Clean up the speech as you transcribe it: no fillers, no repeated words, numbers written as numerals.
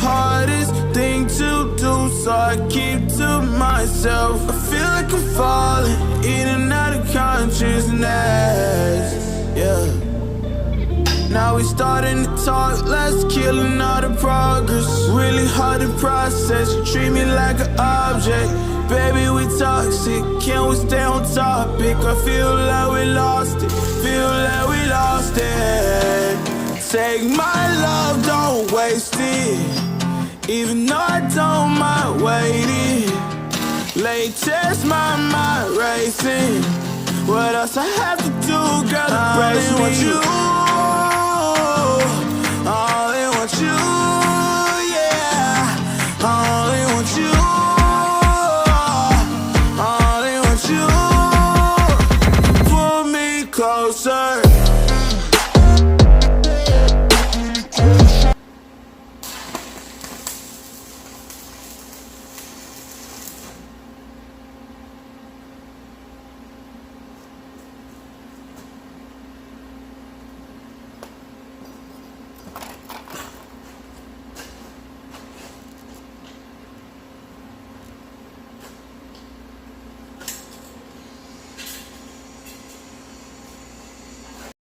hardest thing to do, so I keep to myself. I feel like I'm falling in and out of consciousness. Yeah. Now we starting to talk, let's killing all the progress. Really hard to process, you treat me like an object. Baby, we toxic, can we stay on topic? I feel like we lost it, feel like we lost it. Take my love, don't waste it, even though I don't mind waiting. Latest, my mind racing. What else I have to do, girl, to brace me?